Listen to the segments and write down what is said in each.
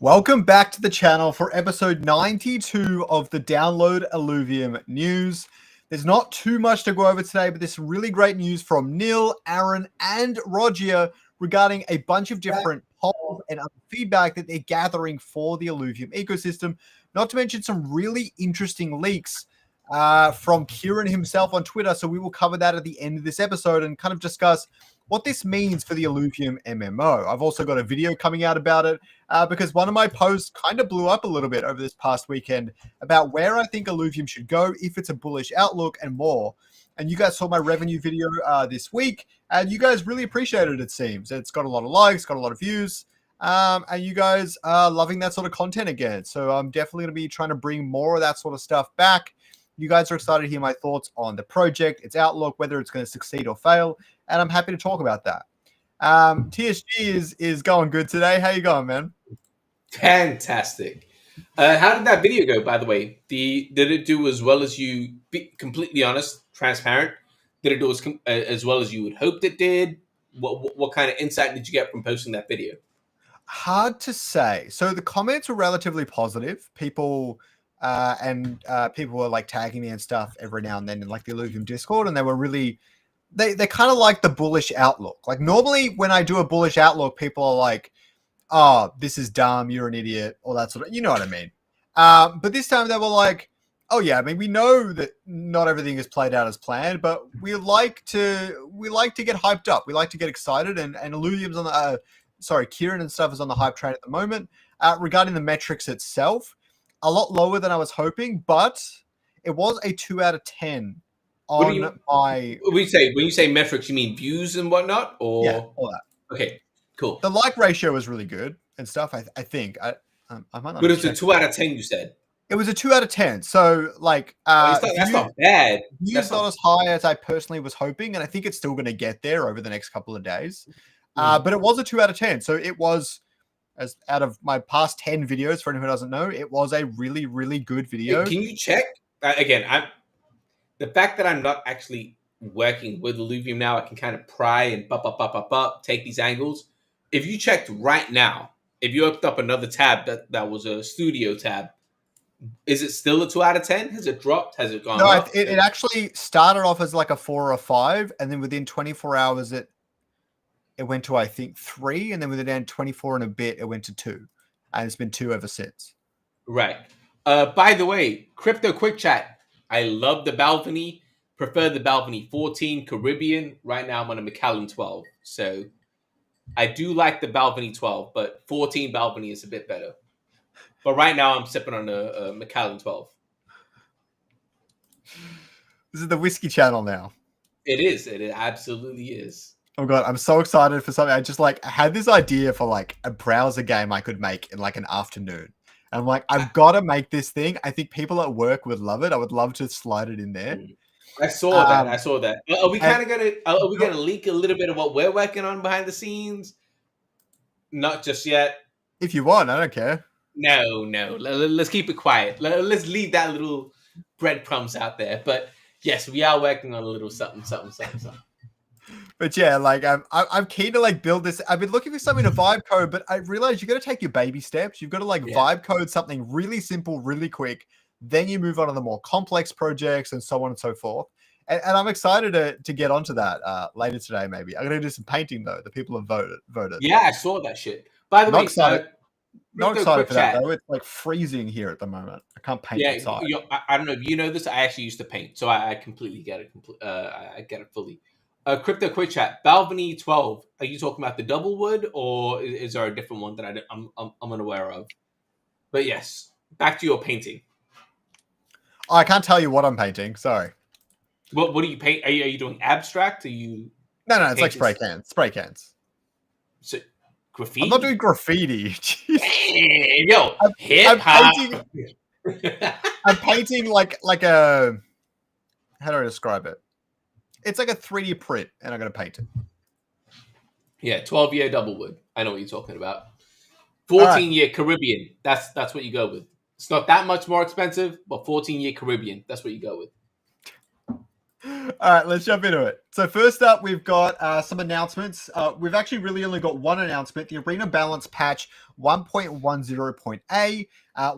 Welcome back to the channel for episode 92 of the Download Illuvium news. There's not too much to go over today, but there's some really great news from Neil, Aaron, and Roger regarding a bunch of different polls and other feedback that they're gathering for the Illuvium ecosystem. Not to mention some really interesting leaks from Kieran himself on Twitter. So we will cover that at the end of this episode and kind of discuss what this means for the Illuvium MMO. I've also got a video coming out about it because one of my posts kind of blew up a little bit over this past weekend about where I think Illuvium should go if it's a bullish outlook and more. And you guys saw my revenue video this week, and you guys really appreciated it, seems. It's got a lot of likes, got a lot of views, and you guys are loving that sort of content again. So I'm definitely going to be trying to bring more of that sort of stuff back. You guys are excited to hear my thoughts on the project, its outlook, whether it's going to succeed or fail, and I'm happy to talk about that. TSG is going good today. How you going, man? Fantastic. How did that video go, by the way? Did it do as well as you, be completely honest, transparent? Did it do as well as you would hoped it did? What kind of insight did you get from posting that video? Hard to say. So the comments were relatively positive. People people were like tagging me and stuff every now and then in like the Illuvium Discord, and they were really they kind of like the bullish outlook. Like normally when I do a bullish outlook, people are like, "Oh, this is dumb. You're an idiot," or that sort of. You know what I mean? But this time they were like, "Oh yeah, I mean we know that not everything is played out as planned, but we like to get hyped up. We like to get excited." And Illuvium's on the Kieran and stuff is on the hype train at the moment. Regarding the metrics itself, a lot lower than I was hoping, but it was a 2 out of 10 on my. When you say metrics, you mean views and whatnot, or Yeah, all that. Okay, cool. The like ratio was really good and stuff. I think I might not. But it's a 2 out of 10. You said it was a 2 out of 10. So like, that's not bad. Views not as high as I personally was hoping, and I think it's still going to get there over the next couple of days. But it was a 2 out of 10. So it was. As out of my past 10 videos, for anyone who doesn't know, it was a really, really good video. Can you check? Again, the fact that I'm not actually working with Illuvium now, I can kind of pry and take these angles. If you checked right now, if you opened up another tab that was a studio tab, is it still a 2 out of 10? Has it dropped? Has it gone up? It actually started off as like a 4 or a 5, and then within 24 hours, it went to, I think, 3, and then within 24 and a bit, it went to 2. And it's been 2 ever since. Right. By the way, Crypto Quick Chat. I love the balcony. Prefer the balcony 14 Caribbean. Right now, I'm on a Macallan 12. So I do like the balcony 12, but 14 balcony is a bit better. But right now, I'm sipping on a Macallan 12. This is the whiskey channel now. It is. It absolutely is. Oh god, I'm so excited for something. I just like had this idea for like a browser game I could make in like an afternoon. And I'm like, I've got to make this thing. I think people at work would love it. I would love to slide it in there. I saw that. Are we kind of gonna leak a little bit of what we're working on behind the scenes? Not just yet. If you want, I don't care. No. Let's keep it quiet. Let's leave that little breadcrumbs out there. But yes, we are working on a little something. But yeah, like I'm keen to like build this. I've been looking for something to vibe code, but I realized you got to take your baby steps. You've got to vibe code something really simple, really quick. Then you move on to the more complex projects and so on and so forth. And I'm excited to get onto that later today. Maybe I'm going to do some painting though. The people have voted. Yeah, I saw that shit. By the way, not excited for that though. It's like freezing here at the moment. I can't paint inside. I don't know if you know this. I actually used to paint, so I completely get it. I get it fully. Crypto Quick Chat, Balvenie 12. Are you talking about the double wood, or is there a different one that I'm unaware of? But yes, back to your painting. I can't tell you what I'm painting. Sorry. What do you paint? Are you doing abstract? Are you? No. It's like spray cans. Spray cans. So graffiti. I'm not doing graffiti. Hey, yo, hip hop. I'm painting like a. How do I describe it? It's like a 3D print, and I'm going to paint it. Yeah, 12-year double wood. I know what you're talking about. 14-year Caribbean. That's what you go with. It's not that much more expensive, but 14-year Caribbean. That's what you go with. All right, let's jump into it. So first up, we've got some announcements. We've actually really only got one announcement. The Arena Balance patch 1.10.a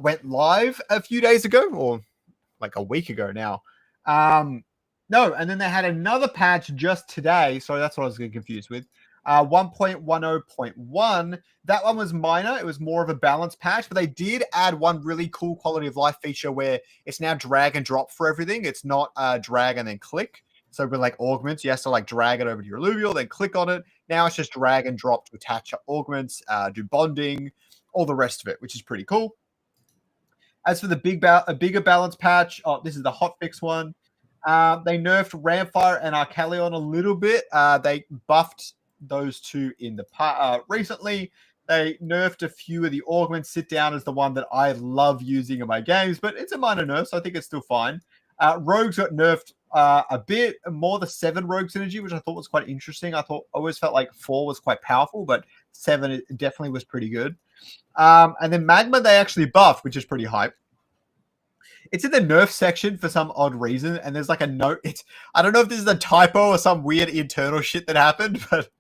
went live a few days ago, or like a week ago now. No, and then they had another patch just today. Sorry, that's what I was getting confused with. 1.10.1. That one was minor. It was more of a balance patch, but they did add one really cool quality of life feature where it's now drag and drop for everything. It's not drag and then click. So with like augments, you have to like drag it over to your Illuvium, then click on it. Now it's just drag and drop to attach augments, do bonding, all the rest of it, which is pretty cool. As for the bigger balance patch, this is the hotfix one. They nerfed Ramfire and Arcalion a little bit. They buffed those two in the recently. They nerfed a few of the augments. Sit down is the one that I love using in my games, but it's a minor nerf, so I think it's still fine. Rogues got nerfed a bit more. The 7 rogue synergy, which I thought was quite interesting. I always felt like 4 was quite powerful, but 7 definitely was pretty good. And then Magma they actually buffed, which is pretty hype. It's in the nerf section for some odd reason, and there's like a note. I don't know if this is a typo or some weird internal shit that happened, but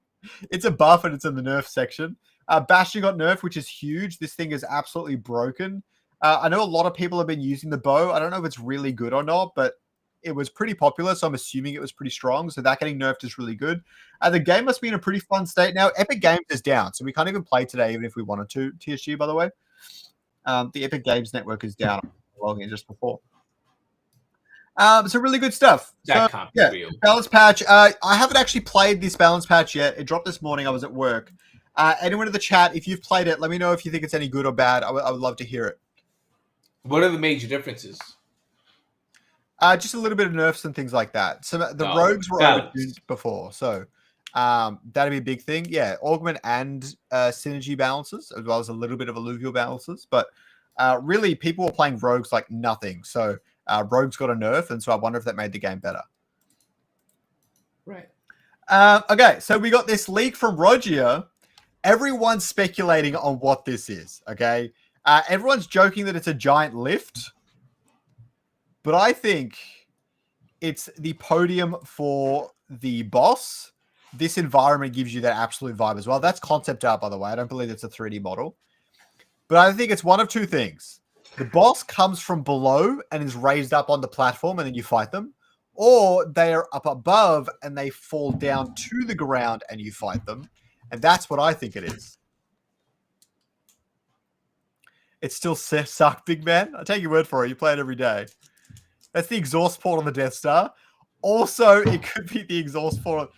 it's a buff and it's in the nerf section. Bastion got nerfed, which is huge. This thing is absolutely broken. I know a lot of people have been using the bow. I don't know if it's really good or not, but it was pretty popular, so I'm assuming it was pretty strong. So that getting nerfed is really good. The game must be in a pretty fun state now. Epic Games is down, so we can't even play today, even if we wanted to. TSG, by the way, the Epic Games network is down. Logging just before. So really good stuff. That can't be real. Balance patch. I haven't actually played this balance patch yet. It dropped this morning. I was at work. Anyone in the chat, if you've played it, let me know if you think it's any good or bad. I would love to hear it. What are the major differences? Just a little bit of nerfs and things like that. So the rogues were overtuned before, so that'd be a big thing. Yeah, augment and synergy balances, as well as a little bit of alluvial balances, but really, people were playing rogues like nothing. So rogues got a nerf, and so I wonder if that made the game better. Right. Okay, so we got this leak from Roger. Everyone's speculating on what this is, okay? Everyone's joking that it's a giant lift, but I think it's the podium for the boss. This environment gives you that absolute vibe as well. That's concept art, by the way. I don't believe it's a 3D model. But I think it's one of two things. The boss comes from below and is raised up on the platform and then you fight them. Or they are up above and they fall down to the ground and you fight them. And that's what I think it is. It's still sucked, big man. I take your word for it. You play it every day. That's the exhaust port on the Death Star. Also, it could be the exhaust port.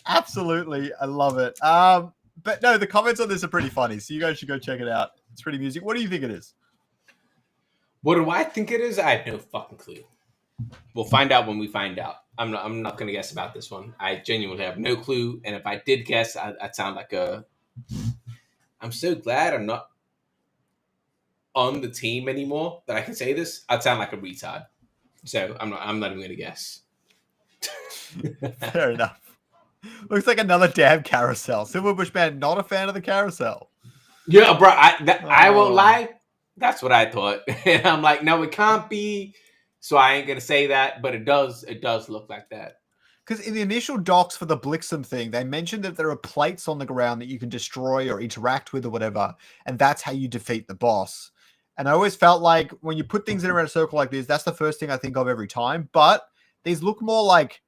Absolutely. I love it. But no, the comments on this are pretty funny. So you guys should go check it out. It's pretty music. What do you think it is? What do I think it is? I have no fucking clue. We'll find out when we find out. I'm not going to guess about this one. I genuinely have no clue. And if I did guess, I'd sound like a... I'm so glad I'm not on the team anymore that I can say this. I'd sound like a retard. So I'm not even going to guess. Fair enough. Looks like another damn carousel. Silverbush Man, not a fan of the carousel. Yeah, bro. I won't lie. That's what I thought. And I'm like, no, it can't be. So I ain't gonna say that, but it does. It does look like that. Because in the initial docs for the Blixen thing, they mentioned that there are plates on the ground that you can destroy or interact with or whatever, and that's how you defeat the boss. And I always felt like when you put things in around a circle like this, that's the first thing I think of every time. But these look more like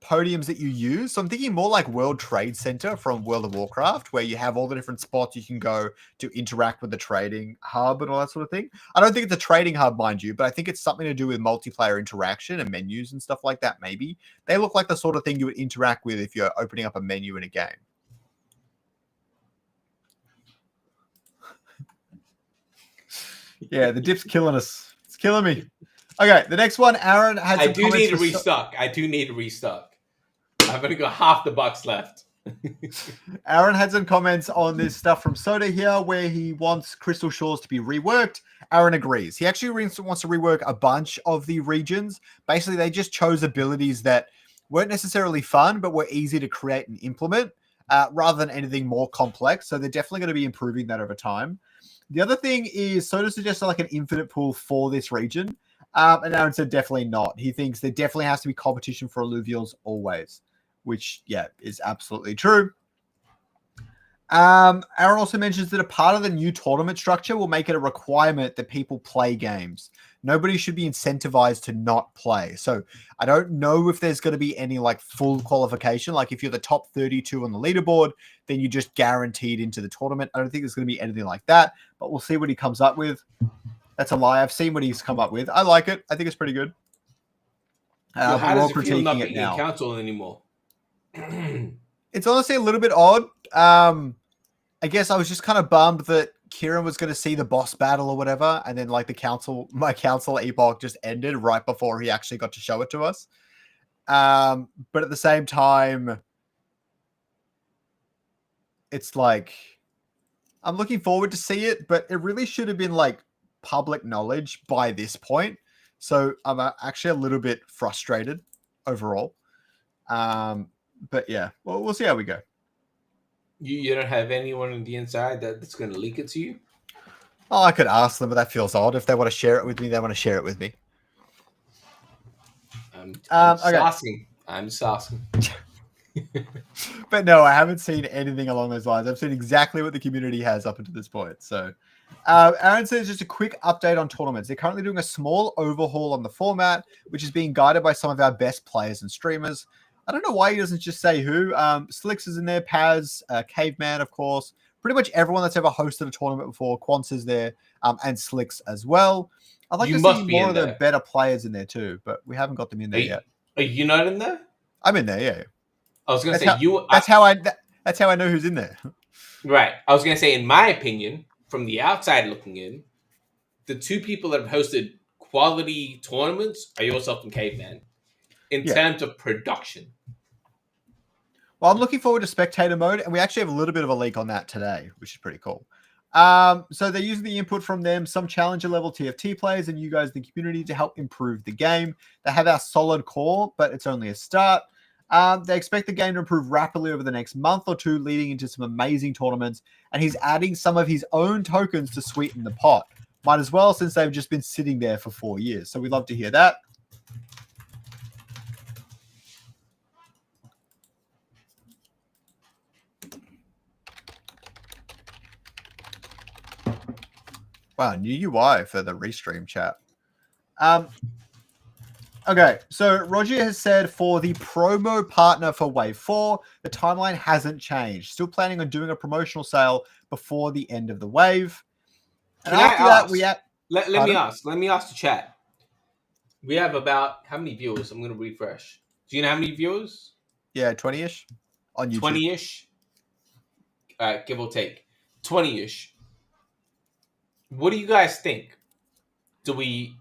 podiums that you use. So I'm thinking more like World Trade Center from World of Warcraft, where you have all the different spots you can go to interact with the trading hub and all that sort of thing. I don't think it's a trading hub, mind you, but I think it's something to do with multiplayer interaction and menus and stuff like that, maybe. They look like the sort of thing you would interact with if you're opening up a menu in a game. Yeah, the dip's killing us. It's killing me. Okay, the next one, Aaron had some I do need to restock. I do need to restock. I've only got half the bucks left. Aaron had some comments on this stuff from Soda here where he wants Crystal Shores to be reworked. Aaron agrees. He actually wants to rework a bunch of the regions. Basically, they just chose abilities that weren't necessarily fun, but were easy to create and implement rather than anything more complex. So they're definitely going to be improving that over time. The other thing is Soda suggested like an infinite pool for this region. And Aaron said definitely not. He thinks there definitely has to be competition for alluvials always, which, yeah, is absolutely true. Aaron also mentions that a part of the new tournament structure will make it a requirement that people play games. Nobody should be incentivized to not play. So I don't know if there's going to be any like full qualification. Like if you're the top 32 on the leaderboard, then you're just guaranteed into the tournament. I don't think there's going to be anything like that, but we'll see what he comes up with. That's a lie. I've seen what he's come up with. I like it. I think it's pretty good. How does it feel not critiquing being in council anymore? It's honestly a little bit odd. I guess I was just kind of bummed that Kieran was going to see the boss battle or whatever, and then like my council epoch just ended right before he actually got to show it to us. But at the same time, it's like I'm looking forward to see it, but it really should have been like public knowledge by this point. So I'm actually a little bit frustrated overall. But yeah, well, we'll see how we go. You don't have anyone on the inside that's going to leak it to you? Oh, I could ask them, but that feels odd. If they want to share it with me, they want to share it with me. I'm just asking. But no, I haven't seen anything along those lines. I've seen exactly what the community has up until this point. So Aaron says just a quick update on tournaments. They're currently doing a small overhaul on the format, which is being guided by some of our best players and streamers. I don't know why he doesn't just say who. Slicks is in there, Paz, Caveman, of course. Pretty much everyone that's ever hosted a tournament before. Quants is there, and Slicks as well. I'd like to see more of the better players in there too, but we haven't got them in there yet. Are you not in there? I'm in there, yeah. I was going to say you. That's how I know who's in there. Right. I was going to say, in my opinion, from the outside looking in, the two people that have hosted quality tournaments are yourself and Caveman in terms of production. Well, I'm looking forward to spectator mode, and we actually have a little bit of a leak on that today, which is pretty cool. So they're using the input from them, some challenger level TFT players, and you guys in the community to help improve the game. They have our solid core, but it's only a start. They expect the game to improve rapidly over the next month or two, leading into some amazing tournaments, and he's adding some of his own tokens to sweeten the pot. Might as well, since they've just been sitting there for 4 years. So we'd love to hear that. Wow, new UI for the restream chat. Okay, so Roger has said for the promo partner for Wave 4, the timeline hasn't changed. Still planning on doing a promotional sale before the end of the wave. And after that, we have... Let me ask the chat. We have about how many viewers? I'm going to refresh. Do you know how many viewers? Yeah, 20-ish on YouTube. 20-ish? Give or take. 20-ish. What do you guys think? Do we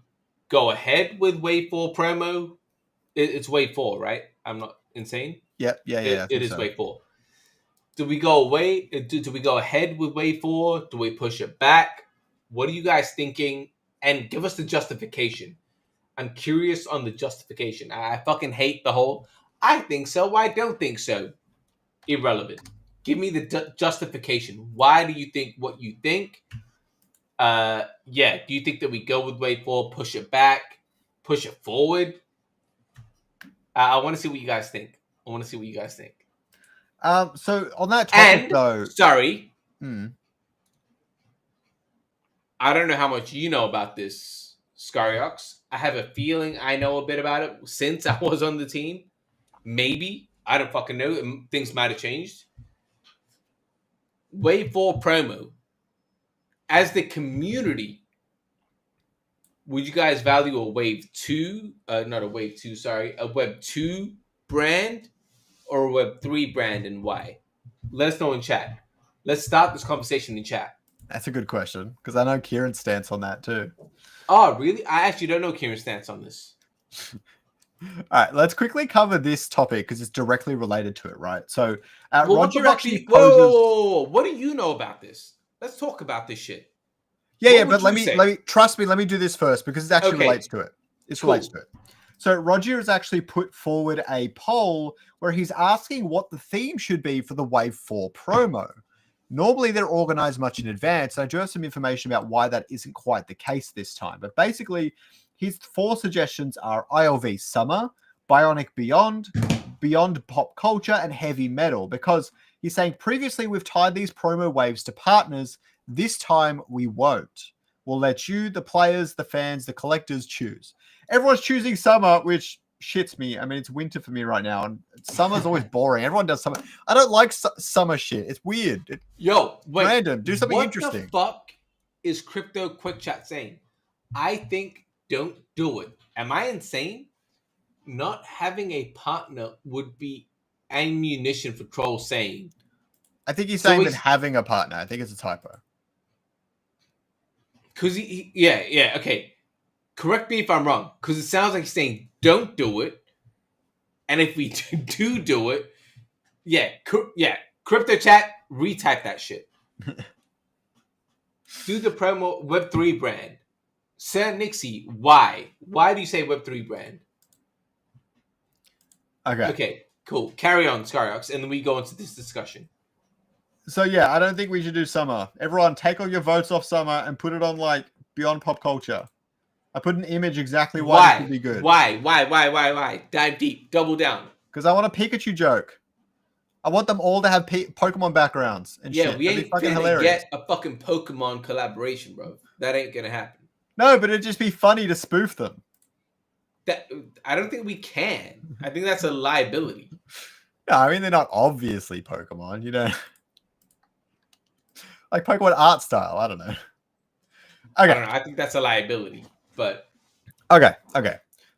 go ahead with Wave 4 promo? It's Wave 4, right? I'm not insane? Yeah. It is Wave 4. Do we go away? Do we go ahead with Wave 4? Do we push it back? What are you guys thinking? And give us the justification. I'm curious on the justification. I fucking hate the whole, I think so, I don't think so. Irrelevant. Give me the justification. Why do you think what you think? Do you think that we go with Wave 4, push it back, push it forward? I want to see what you guys think. So on that topic, though... Sorry. I don't know how much you know about this, Scoriox. I have a feeling I know a bit about it since I was on the team. Maybe. I don't fucking know. Things might have changed. Wave 4 promo. As the community, would you guys value a Wave 2? Not a Wave 2, sorry. A Web 2 brand or a Web 3 brand, and why? Let us know in chat. Let's start this conversation in chat. That's a good question, because I know Kieran's stance on that too. Oh, really? I actually don't know Kieran's stance on this. All right, let's quickly cover this topic because it's directly related to it, right? So, Roger actually poses... Whoa! What do you know about this? Let's talk about this shit. Yeah, but let me trust me. Let me do this first because it actually relates to it. Relates to it. So Roger has actually put forward a poll where he's asking what the theme should be for the Wave 4 promo. Normally, they're organized much in advance. I do have some information about why that isn't quite the case this time. But basically, his 4 suggestions are ILV Summer, Bionic Beyond, Beyond Pop Culture, and Heavy Metal, because he's saying previously we've tied these promo waves to partners. This time we won't. We'll let you, the players, the fans, the collectors choose. Everyone's choosing Summer, which shits me. I mean, it's winter for me right now, and summer's always boring. Everyone does summer. I don't like summer shit. It's weird. Wait. Random. Do something interesting. What the fuck is Crypto Quick Chat saying? I think don't do it. Am I insane? Not having a partner would be ammunition for trolls saying. I think he's saying that having a partner. I think it's a typo. Because okay. Correct me if I'm wrong, because it sounds like he's saying don't do it, and if we do it, Crypto Chat, retype that shit. Do the promo Web3 brand. Sir Nixie, why? Why do you say Web3 brand? Okay, cool. Carry on, Scoriox, and then we go into this discussion. So yeah, I don't think we should do Summer. Everyone, take all your votes off Summer and put it on like Beyond Pop Culture. I put an image exactly why it could be good. Why? Dive deep. Double down. Because I want a Pikachu joke. I want them all to have Pokemon backgrounds and shit. We ain't gonna get a fucking Pokemon collaboration, bro. That ain't gonna happen. No, but it'd just be funny to spoof them. I don't think we can. I think that's a liability. No, I mean, they're not obviously Pokemon, you know. Like Pokemon art style. I don't know. Okay. I don't know. I think that's a liability. But okay.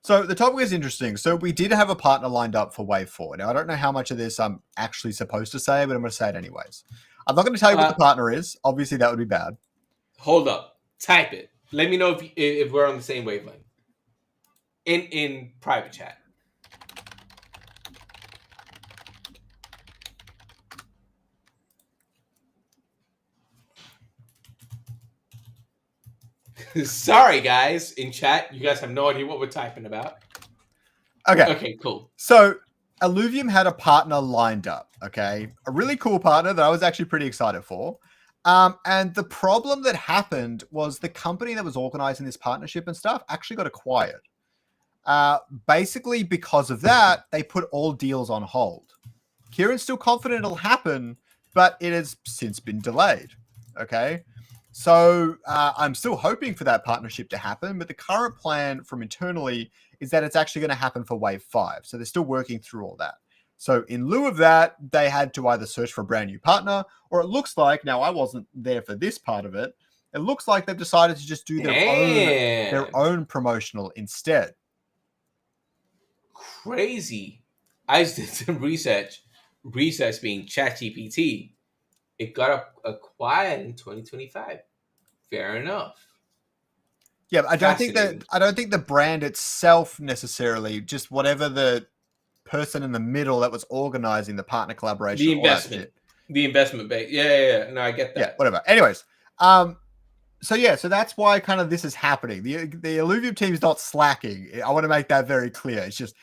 So the topic is interesting. So we did have a partner lined up for Wave 4. Now, I don't know how much of this I'm actually supposed to say, but I'm going to say it anyways. I'm not going to tell you what the partner is. Obviously, that would be bad. Hold up. Type it. Let me know if we're on the same wavelength. In private chat. Sorry, guys, in chat. You guys have no idea what we're typing about. Okay, cool. So, Illuvium had a partner lined up, okay? A really cool partner that I was actually pretty excited for. And the problem that happened was the company that was organizing this partnership and stuff actually got acquired. Basically, because of that, they put all deals on hold. Kieran's still confident it'll happen, but it has since been delayed, okay? So I'm still hoping for that partnership to happen, but the current plan from internally is that it's actually going to happen for Wave 5. So they're still working through all that. So in lieu of that, they had to either search for a brand new partner, or it looks like, now I wasn't there for this part of it, it looks like they've decided to just do their own promotional instead. Crazy. I just did some research being ChatGPT. It got acquired in 2025. Fair enough. Yeah, I don't think the brand itself necessarily, just whatever the person in the middle that was organizing the partner collaboration, the investment base. Yeah. No, I get that. Yeah, whatever. Anyways, so that's why kind of this is happening. The Illuvium team's not slacking. I want to make that very clear. It's just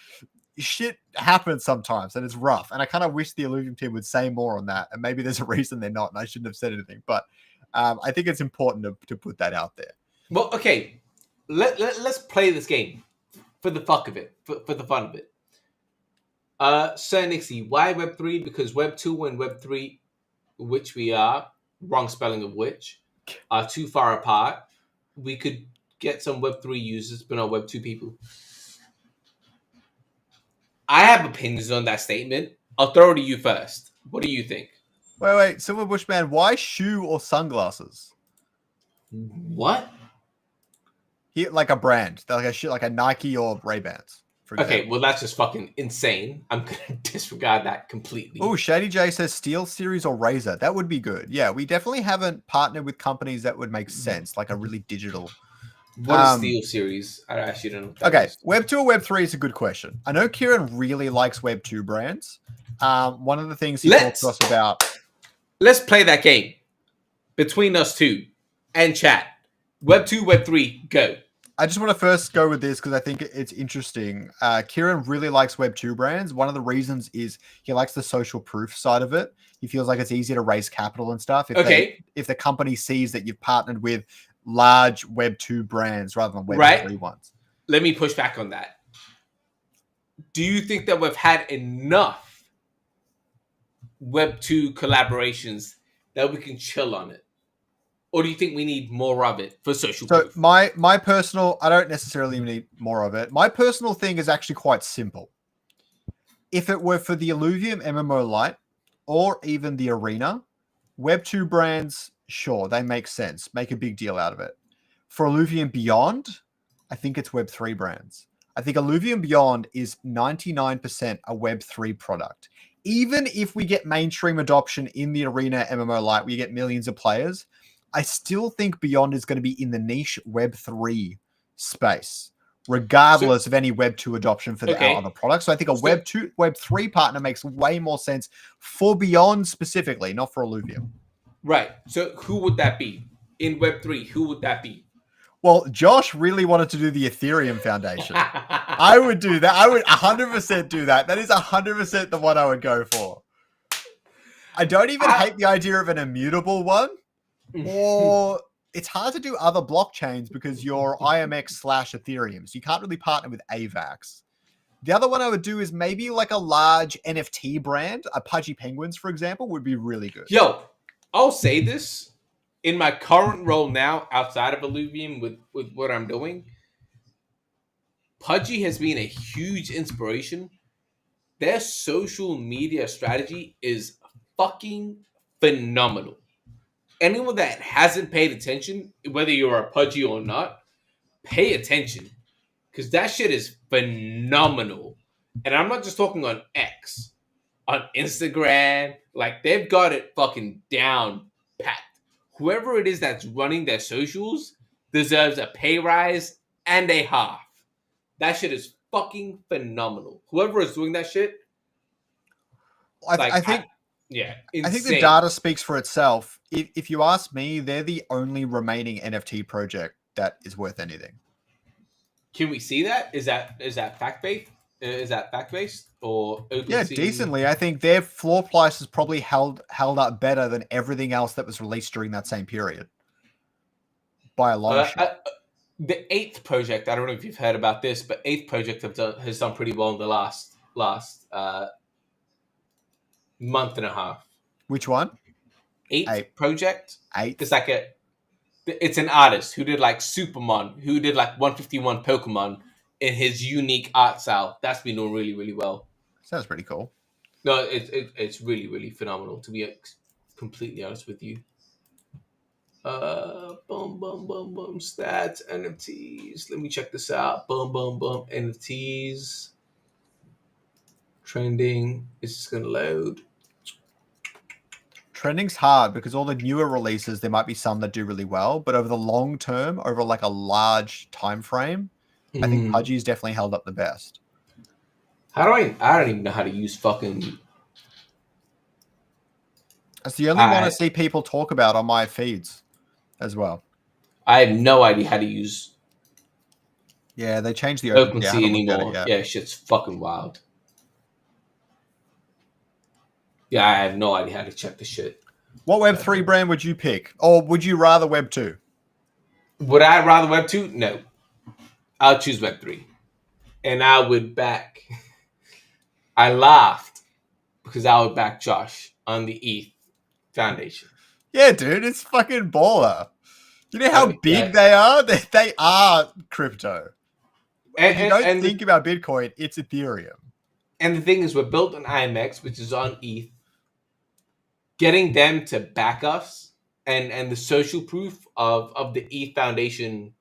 shit happens sometimes and it's rough. And I kind of wish the Illuvium team would say more on that. And maybe there's a reason they're not, and I shouldn't have said anything. But I think it's important to put that out there. Well, okay. Let's play this game for the fuck of it, for the fun of it. Sir Nixie, why Web3? Because Web 2 and Web 3, which we are, wrong spelling of which, are too far apart. We could get some Web 3 users, but not Web 2 people. I have opinions on that statement. I'll throw it to you first. What do you think? Wait, Silver Bushman, why shoe or sunglasses? What? Like a brand, like a Nike or Ray-Bans. Okay, well that's just fucking insane. I'm gonna disregard that completely. Oh, Shady J says Steel Series or Razer. That would be good. Yeah, we definitely haven't partnered with companies that would make sense, like a really digital. What is Steel Series? I actually don't know. Okay, Web 2 or Web 3 is a good question. I know Kieran really likes Web 2 brands. One of the things he talks to us about. Let's play that game between us two and chat. Web 2, Web 3, go. I just want to first go with this because I think it's interesting. Kieran really likes Web 2 brands. One of the reasons is he likes the social proof side of it. He feels like it's easier to raise capital and stuff. If the company sees that you've partnered with large Web 2 brands rather than Web 3 ones. let me push back on that. Do you think that we've had enough Web 2 collaborations that we can chill on it? Or do you think we need more of it for social So proof? my personal, I don't necessarily need more of it. My personal thing is actually quite simple. If it were for the Illuvium MMO-Lite or even the Arena, Web 2 brands, sure, they make sense. Make a big deal out of it. For Illuvium Beyond, I think it's Web 3 brands. I think Illuvium Beyond is 99% a Web 3 product. Even if we get mainstream adoption in the Arena MMO-Lite, we get millions of players, I still think Beyond is going to be in the niche Web 3 space, regardless of any Web 2 adoption for our other products. So I think a Web 2, Web 3 partner makes way more sense for Beyond specifically, not for Illuvium. Right. So who would that be? In Web 3, who would that be? Well, Josh really wanted to do the Ethereum Foundation. I would do that. I would 100% do that. That is 100% the one I would go for. I don't even hate the idea of an immutable one. Or it's hard to do other blockchains because you're IMX/Ethereum. So you can't really partner with AVAX. The other one I would do is maybe like a large NFT brand. A Pudgy Penguins, for example, would be really good. Yo, I'll say this. In my current role now, outside of Illuvium with what I'm doing, Pudgy has been a huge inspiration. Their social media strategy is fucking phenomenal. Anyone that hasn't paid attention, whether you're a Pudgy or not, pay attention. Because that shit is phenomenal. And I'm not just talking on X, on Instagram. Like, they've got it fucking down pat. Whoever it is that's running their socials deserves a pay rise and a half. That shit is fucking phenomenal. Whoever is doing that shit, I think insane. I think the data speaks for itself. If you ask me, they're the only remaining NFT project that is worth anything. Can we see that? Is that fact based? Is that fact based or OpenSea? Yeah, decently. I think their floor price has probably held up better than everything else that was released during that same period by a long shot. The 8th project, I don't know if you've heard about this, but 8th project has done pretty well in the last month and a half. Which one? 8th project. 8th. It's an artist who did like Supermon, who did like 151 Pokemon in his unique art style. That's been doing really, really well. Sounds pretty cool. No, it's really, really phenomenal, to be completely honest with you. Stats, NFTs. Let me check this out. NFTs. Trending. It's just gonna load. Trending's hard because all the newer releases, there might be some that do really well, but over the long term, over like a large time frame, I think Pudgy's definitely held up the best. I don't even know how to use fucking. That's the only one I see people talk about on my feeds as well. I have no idea how to use. Yeah, they changed the OpenSea anymore. Yeah, shit's fucking wild. Yeah, I have no idea how to check the shit. What Web 3 brand would you pick? Or would you rather Web 2? Would I rather Web 2? No. I'll choose Web 3. And I would back. I laughed because I would back Josh on the ETH Foundation. Yeah, dude, it's fucking baller. You know how big they are? They are crypto. And you don't think about Bitcoin, it's Ethereum. And the thing is, we're built on IMX, which is on ETH. Getting them to back us and the social proof of the ETH Foundation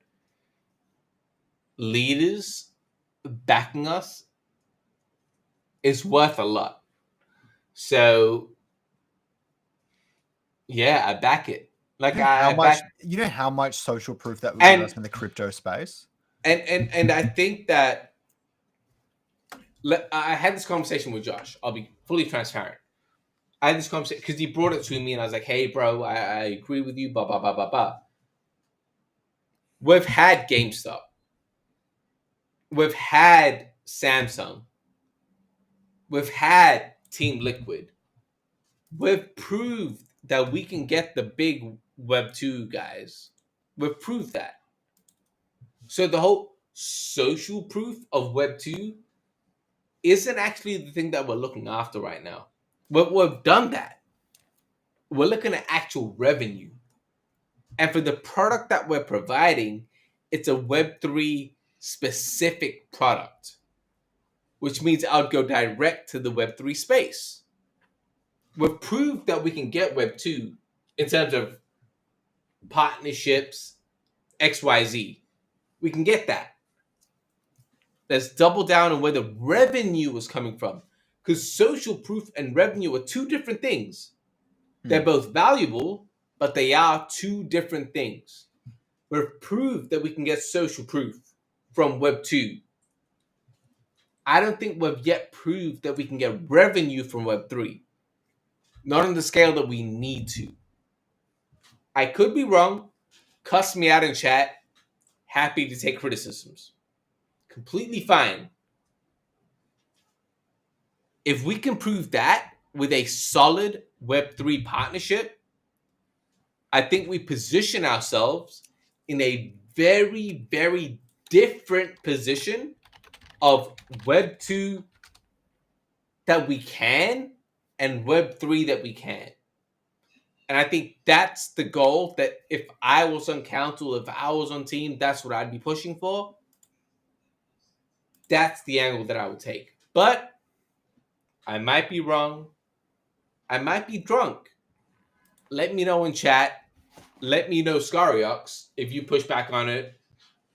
leaders backing us is worth a lot. So, yeah, I back it. Like you know how much social proof that would give us in the crypto space? And I think that I had this conversation with Josh. I'll be fully transparent. I had this conversation because he brought it to me and I was like, hey, bro, I agree with you, blah, blah, blah, blah, blah. We've had GameStop. We've had Samsung. We've had Team Liquid. We've proved that we can get the big Web 2 guys. We've proved that. So social proof of Web 2 isn't actually the thing that we're looking after right now. We've done that. We're looking at actual revenue. And for the product that we're providing, it's a Web3 specific product, which means I'll go direct to the Web3 space. We've proved that we can get Web2 in terms of partnerships, XYZ. We can get that. Let's double down on where the revenue was coming from. Because social proof and revenue are two different things. They're both valuable, but they are two different things. We've proved that we can get social proof from Web 2. I don't think we've yet proved that we can get revenue from Web 3. Not on the scale that we need to. I could be wrong. Cuss me out in chat. Happy to take criticisms. Completely fine. If we can prove that with a solid Web3 partnership, I think we position ourselves in a very, very different position of Web 2 that we can and Web 3 that we can. And I think that's the goal, that if I was on council, if I was on team, that's what I'd be pushing for. That's the angle that I would take. But I might be wrong. I might be drunk. Let me know in chat. Let me know, Scoriox, if you push back on it.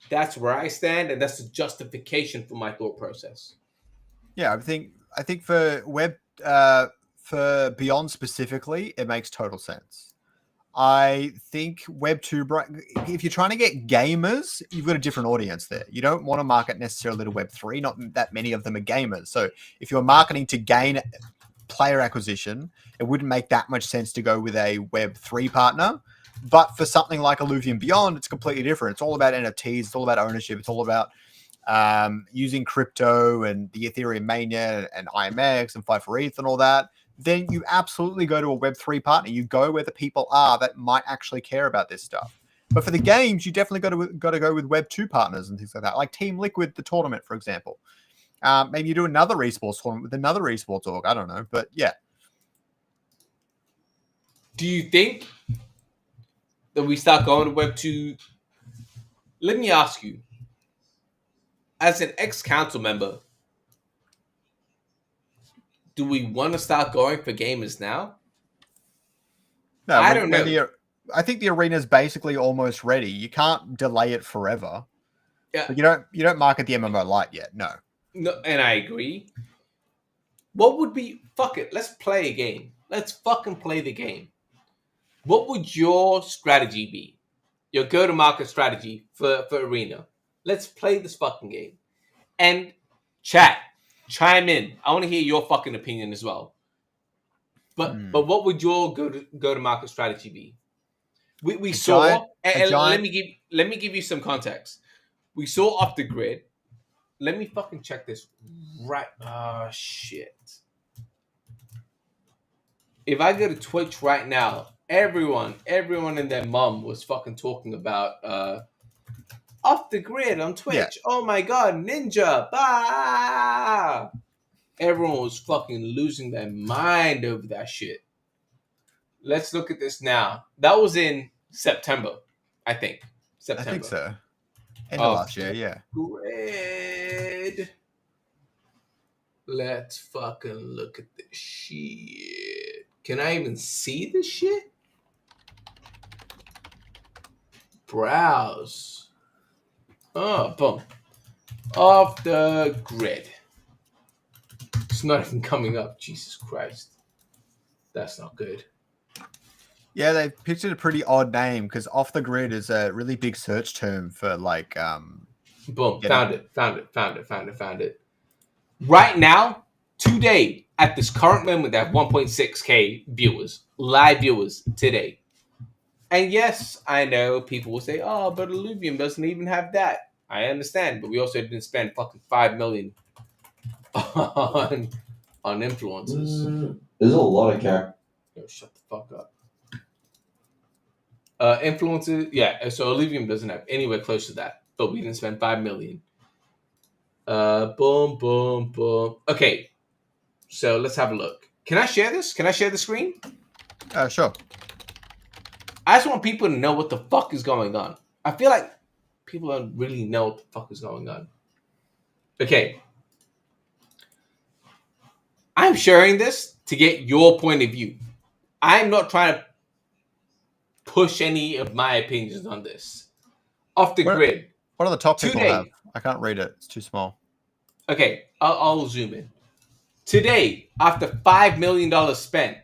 That's where I stand, and that's the justification for my thought process. Yeah, I think for for Beyond specifically, it makes total sense. I think Web 2, if you're trying to get gamers, you've got a different audience there. You don't want to market necessarily to Web 3. Not that many of them are gamers. So if you're marketing to gain player acquisition, it wouldn't make that much sense to go with a Web 3 partner. But for something like Illuvium Beyond, it's completely different. It's all about NFTs. It's all about ownership. It's all about using crypto and the Ethereum mainnet and IMX and 5/4ETH and all that. Then you absolutely go to a Web3 partner. You go where the people are that might actually care about this stuff. But for the games, you definitely got to go with Web2 partners and things like that, like Team Liquid, the tournament, for example. Maybe you do another esports tournament with another esports org. I don't know, but yeah. Do you think that we start going to Web2? Let me ask you, as an ex-council member, do we want to start going for gamers now? No, I don't know. I think the arena is basically almost ready. You can't delay it forever. Yeah. But you don't market the MMO-Lite yet. No. No, and I agree. What would be, fuck it, let's play a game. Let's fucking play the game. What would your strategy be? Your go-to-market strategy for arena? Let's play this fucking game. And chat, chime in. I want to hear your fucking opinion as well. But what would your go-to-market strategy be? We saw, let me give you some context. We saw Off the Grid. Let me fucking check this right. Oh shit. If I go to Twitch right now, everyone and their mum was fucking talking about Off the Grid on Twitch. Yeah. Oh my god, Ninja! Bah! Everyone was fucking losing their mind over that shit. Let's look at this now. That was in September, I think. September. I think so. End of last year, yeah. Grid. Let's fucking look at this shit. Can I even see this shit? Browse. Oh, boom. Off the Grid. It's not even coming up. Jesus Christ. That's not good. Yeah, they picked a pretty odd name because Off the Grid is a really big search term for like boom, found it. Right now, today, at this current moment, they have 1.6k viewers, live viewers today. And yes, I know people will say, oh, but Illuvium doesn't even have that. I understand, but we also didn't spend fucking $5 million on influencers. There's a lot of cap. Yo, shut the fuck up. Influencers, yeah. So Illuvium doesn't have anywhere close to that, but we didn't spend $5 million. Boom, boom, boom. Okay, so let's have a look. Can I share this? Can I share the screen? Sure. I just want people to know what the fuck is going on. I feel like people don't really know what the fuck is going on. Okay. I'm sharing this to get your point of view. I'm not trying to push any of my opinions on this. Off the grid. What do the top people have? Today. I can't read it. It's too small. Okay, I'll zoom in. Today, after $5 million spent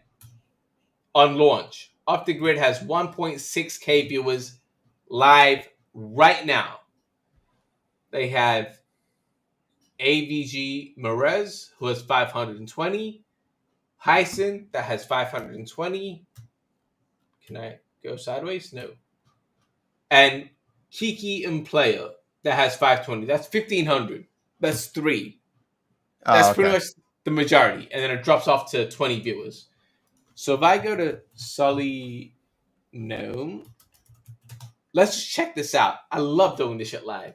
on launch, Off the Grid has 1.6k viewers live right now. They have AVG Merez, who has 520. Hyson, that has 520. Can I go sideways? No. And Kiki and Player, that has 520. That's 1,500. That's 3. That's pretty much the majority. And then it drops off to 20 viewers. So if I go to Sully Gnome, let's just check this out. I love doing this shit live.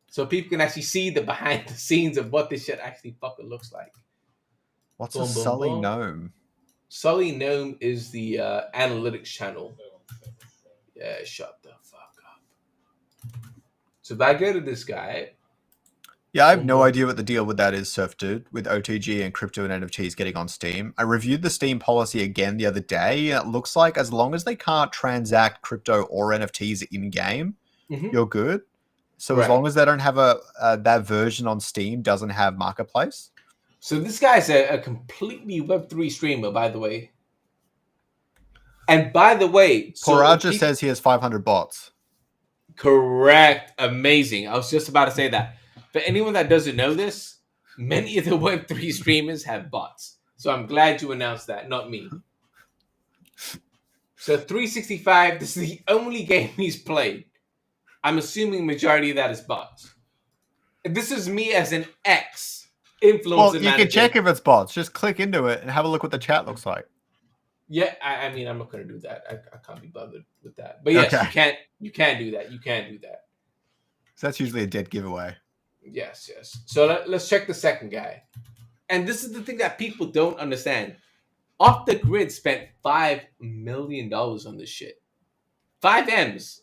So people can actually see the behind the scenes of what this shit actually fucking looks like. What's a Sully Gnome? Sully Gnome is the analytics channel. Yeah, shut the fuck up. So if I go to this guy. Yeah, I have no idea what the deal with that is, Surf Dude, with OTG and crypto and NFTs getting on Steam. I reviewed the Steam policy again the other day, and it looks like as long as they can't transact crypto or NFTs in-game, you're good. So as long as they don't have that version on Steam doesn't have Marketplace. So this guy's a completely Web3 streamer, by the way. And by the way... Poraja says he has 500 bots. Correct. Amazing. I was just about to say that. For anyone that doesn't know this, many of the Web3 streamers have bots. So I'm glad you announced that, not me. So 365, this is the only game he's played. I'm assuming majority of that is bots. This is me as an ex-influencer manager. You can check if it's bots. Just click into it and have a look what the chat looks like. Yeah, I mean, I'm not going to do that. I can't be bothered with that. But yes, you can do that. You can do that. So that's usually a dead giveaway. Yes. So let's check the second guy. And this is the thing that people don't understand. Off the Grid spent $5 million on this shit. 5 M's.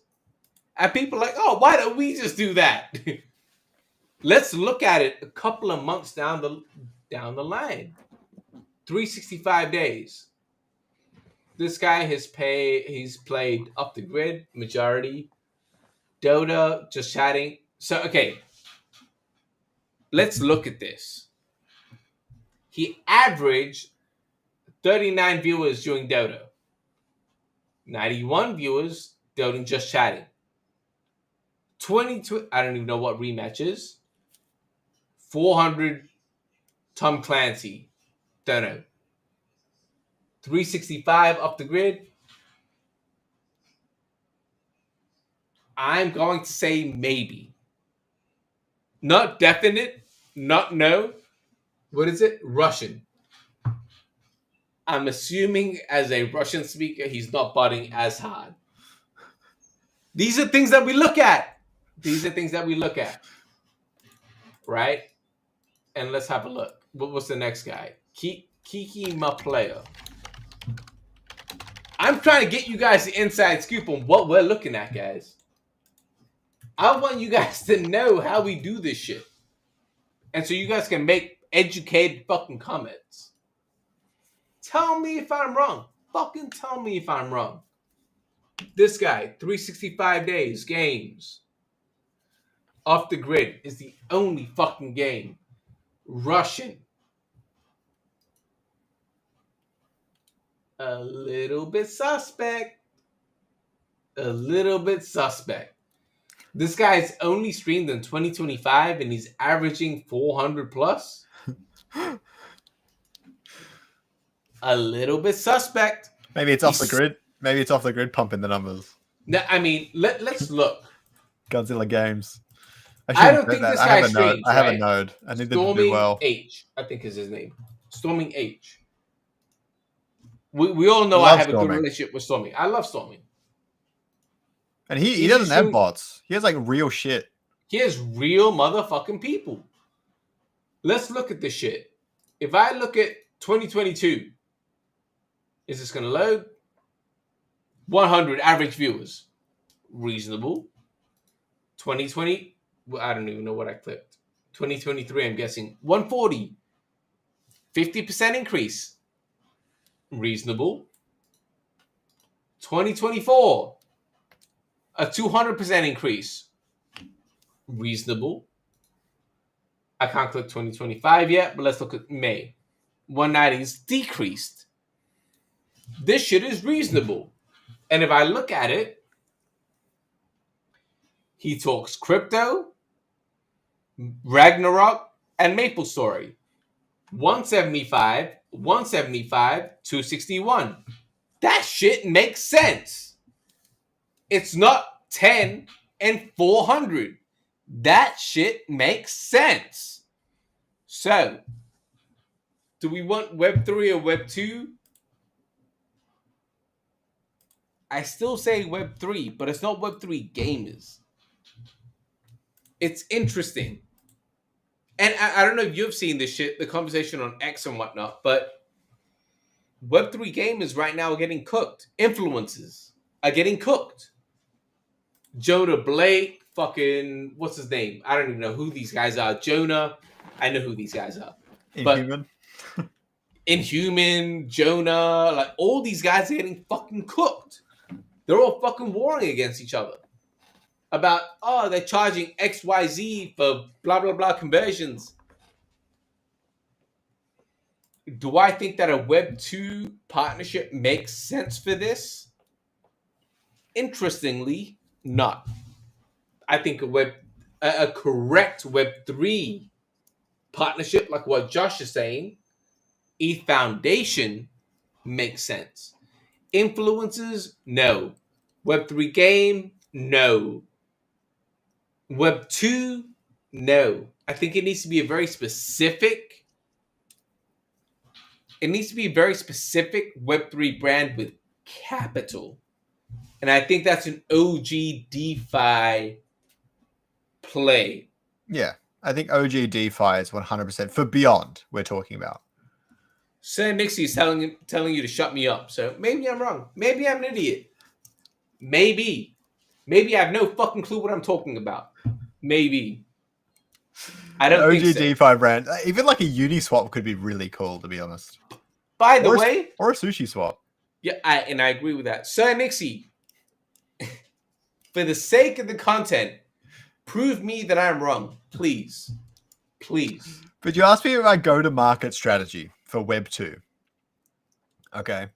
And people are like, oh, why don't we just do that? Let's look at it a couple of months down the line. 365 days. This guy he's played Off the Grid, majority. Dota, just chatting. So, okay. Let's look at this. He averaged 39 viewers during Dota. 91 viewers doing just chatting. 22, I don't even know what rematch is. 400 Tom Clancy. Don't know. 365 Off the Grid. I'm going to say maybe. Not definite. Not no. What is it? Russian. I'm assuming as a Russian speaker, he's not botting as hard. These are things that we look at. Right? And let's have a look. What's the next guy? Kiki Ma Player. I'm trying to get you guys the inside scoop on what we're looking at, guys. I want you guys to know how we do this shit. And so you guys can make educated fucking comments. Tell me if I'm wrong. Fucking tell me if I'm wrong. This guy, 365 days, games. Off the Grid is the only fucking game. Russian. A little bit suspect. This guy's only streamed in 2025 and he's averaging 400 plus. A little bit suspect. Maybe it's off the grid. Maybe it's off the grid pumping the numbers. No, I mean, let's look. Godzilla Games. I don't think this guy streams. I have a node. I need them to do well. H, I think is his name. Storming H. We all know I have a good relationship with Storming. I love Storming. And he doesn't have bots. He has like real shit. He has real motherfucking people. let's look at this shit. If I look at 2022, is this going to load? 100 average viewers. Reasonable. 2020, well, I don't even know what I clicked. 2023, I'm guessing 140. 50% increase. Reasonable. 2024, a 200% increase. Reasonable. I can't click 2025 yet, but let's look at May. 190 is decreased. This shit is reasonable. And if I look at it, he talks crypto, Ragnarok, and MapleStory. 175, 175, 261. That shit makes sense. It's not 10 and 400. That shit makes sense. So, do we want Web3 or Web2? I still say Web3, but it's not Web3 gamers. It's interesting. And I don't know if you've seen this shit, the conversation on X and whatnot, but Web3 gamers right now are getting cooked. Influencers are getting cooked. Jonah Blake, fucking, what's his name? I don't even know who these guys are. Jonah, I know who these guys are. Inhuman. But Inhuman, Jonah, like all these guys are getting fucking cooked. They're all fucking warring against each other. About, oh, they're charging XYZ for blah, blah, blah conversions. Do I think that a Web2 partnership makes sense for this? Interestingly, not. I think a correct Web3 partnership, like what Josh is saying, ETH Foundation makes sense. Influencers, no. Web3 game, no. Web2, no. I think it needs to be a very specific. It needs to be a very specific Web3 brand with capital. And I think that's an OG DeFi play. Yeah, I think OG DeFi is 100% for beyond we're talking about. Sir Nixie is telling you to shut me up. So maybe I'm wrong. Maybe I'm an idiot. Maybe. Maybe I have no fucking clue what I'm talking about. Maybe. I don't think so. OG DeFi brand, even like a Uniswap could be really cool, to be honest. By the way, or a sushi swap. Yeah, I agree with that. Sir Nixie, for the sake of the content, prove me that I'm wrong, please. Please. But you asked me about go-to-market strategy for Web 2. Okay.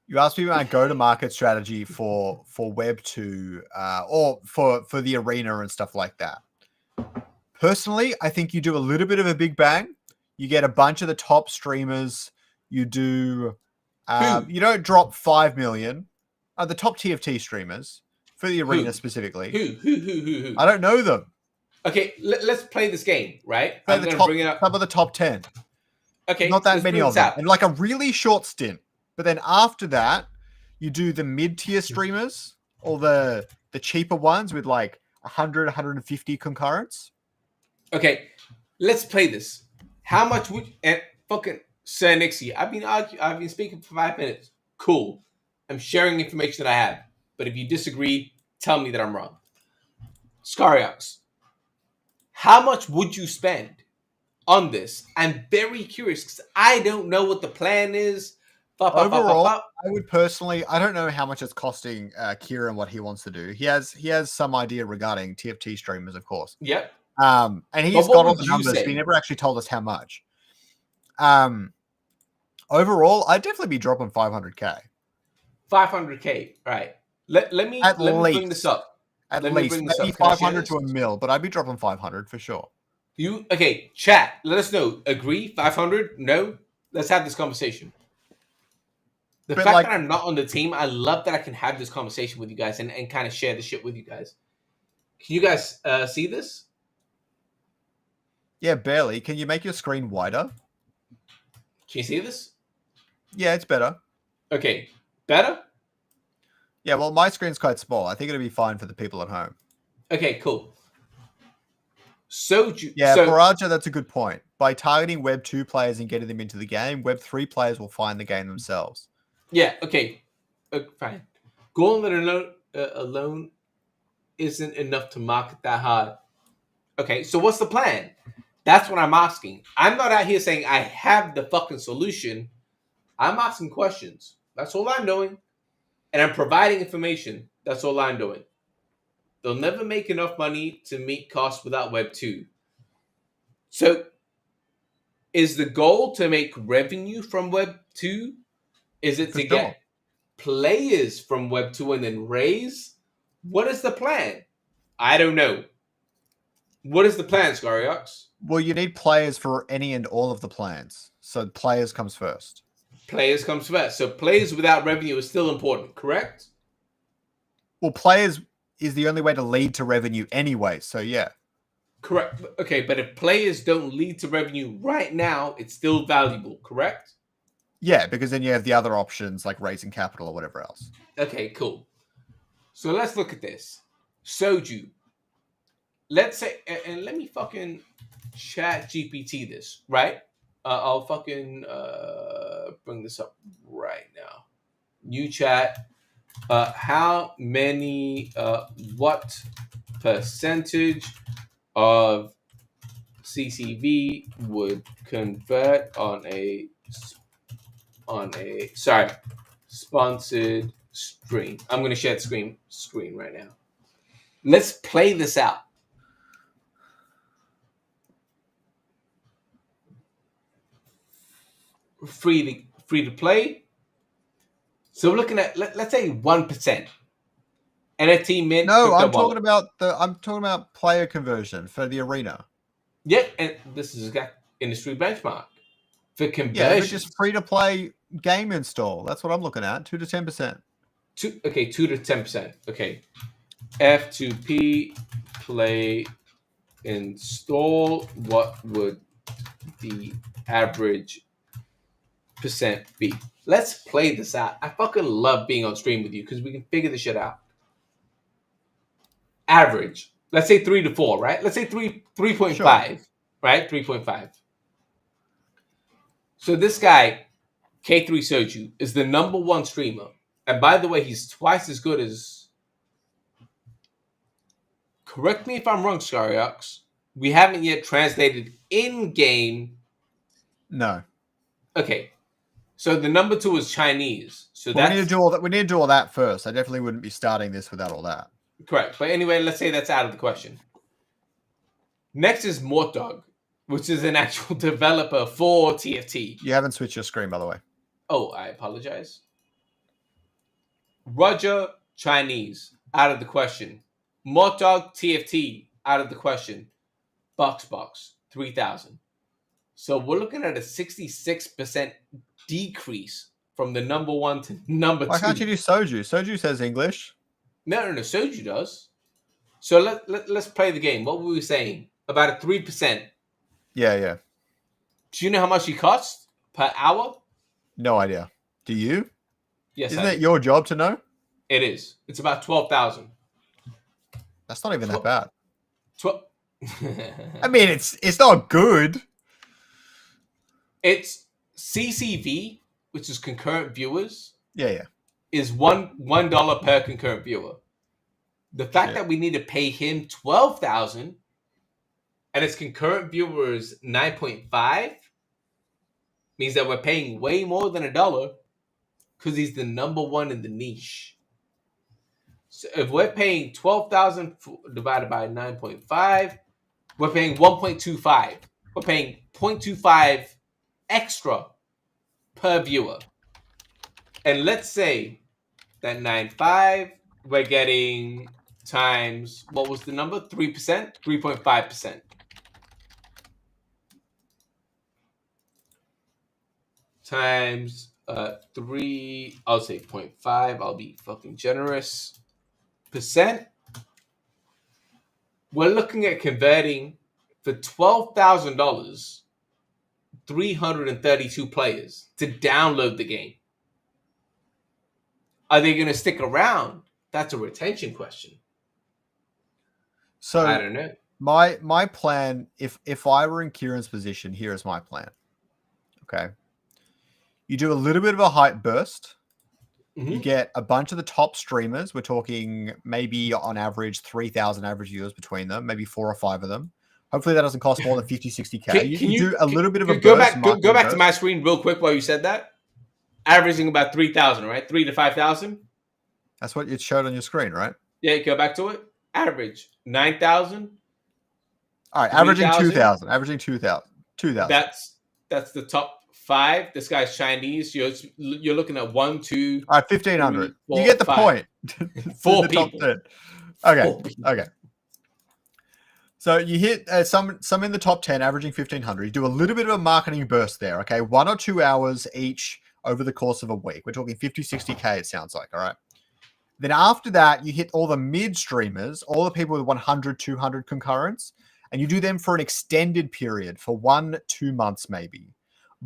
You asked me about go-to-market strategy for Web 2 or for the arena and stuff like that. Personally, I think you do a little bit of a big bang. You get a bunch of the top streamers. You do... you don't drop 5 million. The top TFT streamers for the arena specifically. Who? I don't know them. Okay, let's play this game, right? I'm going to bring it up. Some of the top 10. Okay, not that many of them. And like a really short stint. But then after that, you do the mid-tier streamers or the cheaper ones with like 100, 150 concurrents. Okay, let's play this. How much would and fucking Sir Nixie? I've been speaking for 5 minutes. Cool. I'm sharing information that I have. But if you disagree, tell me that I'm wrong. Scoriox, how much would you spend on this? I'm very curious because I don't know what the plan is. Overall, I would personally, I don't know how much it's costing Kieran what he wants to do. He has some idea regarding TFT streamers, of course. Yep. And he's got all the numbers, but he never actually told us how much. Overall, I'd definitely be dropping 500k. 500k, right? Let me bring this up. At least maybe 500 to a mil, but I'd be dropping 500 for sure. Okay, chat. Let us know. Agree? 500? No? Let's have this conversation. The fact that I'm not on the team, I love that I can have this conversation with you guys and kind of share the shit with you guys. Can you guys see this? Yeah, barely. Can you make your screen wider? Can you see this? Yeah, it's better. Okay, better? Yeah, well, my screen's quite small. I think it'll be fine for the people at home. Okay, cool. Soju. Yeah, So Paraja, that's a good point. By targeting Web 2 players and getting them into the game, Web 3 players will find the game themselves. yeah, okay, fine. Gauntlet alone isn't enough to market that hard. Okay, so what's the plan? That's what I'm asking. I'm not out here saying I have the fucking solution. I'm asking questions. That's all I'm doing. And I'm providing information. That's all I'm doing. They'll never make enough money to meet costs without Web 2. So, is the goal to make revenue from Web 2? Is it For to sure. get players from Web 2 and then raise? What is the plan? I don't know. What is the plan, Scoriox? Well, you need players for any and all of the plans. So players comes first. Players comes first. So players without revenue is still important, correct? Well, players is the only way to lead to revenue anyway. So yeah. Correct. Okay, but if players don't lead to revenue right now, it's still valuable, correct? Yeah, because then you have the other options like raising capital or whatever else. Okay, cool. So let's look at this. Soju. Let's say, and let me fucking chat GPT this, right? I'll fucking bring this up right now. New chat. How many, what percentage of CCV would convert on a sponsored stream? I'm going to share the screen right now. Let's play this out. Free to play. So we're looking at let's say 1%. NFT mint No, crypto I'm wallet. talking about player conversion for the arena. Yep, and this is a industry benchmark for conversions. Yeah, but just free to play game install. That's what I'm looking at. 2 to 10%. 2 to 10%. Okay. F2P play install. What would the average percent be? Let's play this out. I fucking love being on stream with you because we can figure this shit out. Average. Let's say 3 to 4, right? Let's say 3.5, Sure. right? 3.5. So this guy, K3 Soju, is the number one streamer. And by the way, he's twice as good as... Correct me if I'm wrong, Scoriox. We haven't yet translated in-game. No. Okay. So the number 2 is Chinese. So we need to do all that. We need to do all that first. I definitely wouldn't be starting this without all that. Correct. But anyway, let's say that's out of the question. Next is Mortdog, which is an actual developer for TFT. You haven't switched your screen, by the way. Oh, I apologize. Roger, Chinese, out of the question. Mortdog, TFT, out of the question. Box, 3,000. So we're looking at a 66% decrease from the number 1 to number 2. Why can't you do Soju? Soju says English. No, Soju does. So let's play the game. What were we saying? About a 3%. Yeah. Do you know how much he costs per hour? No idea. Do you? Yes, Isn't it your job to know? It is. It's about 12,000. That's not even that bad. 12. I mean, it's not good. It's CCV, which is concurrent viewers. Yeah. Is $1 per concurrent viewer. The fact that we need to pay him 12,000 and his concurrent viewers 9.5 means that we're paying way more than $1 because he's the number 1 in the niche. So if we're paying 12,000 divided by 9.5, we're paying 1.25. We're paying 0.25 extra per viewer. And let's say that 9.5, we're getting times, what was the number? 3%? 3.5%. Times 3, I'll say 0.5. I'll be fucking generous. Percent. We're looking at converting for $12,000, 332 players to download the game. Are they going to stick around? That's a retention question. So I don't know. My plan, if I were in Kieran's position, here is my plan. Okay. You do a little bit of a hype burst. You get a bunch of the top streamers. We're talking maybe on average 3,000 average viewers between them, maybe 4 or 5 of them. Hopefully that doesn't cost more than 50, 60K. You do a little bit of a go burst. Go back to my screen real quick while you said that. Averaging about 3,000, right? 3 to 5,000. That's what it showed on your screen, right? Yeah, go back to it. Average 9,000. All right, averaging 2,000. Averaging 2,000. That's the top 5. This guy's Chinese. You're looking at 1, 2. All right, 1,500. You get the 5. point. 4 people. Okay. So you hit some in the top 10, averaging 1,500. You do a little bit of a marketing burst there. Okay, 1 or 2 hours each over the course of a week. We're talking 50, 60K. It sounds like. All right. Then after that, you hit all the mid streamers, all the people with 100, 200 concurrents, and you do them for an extended period for 1-2 months maybe.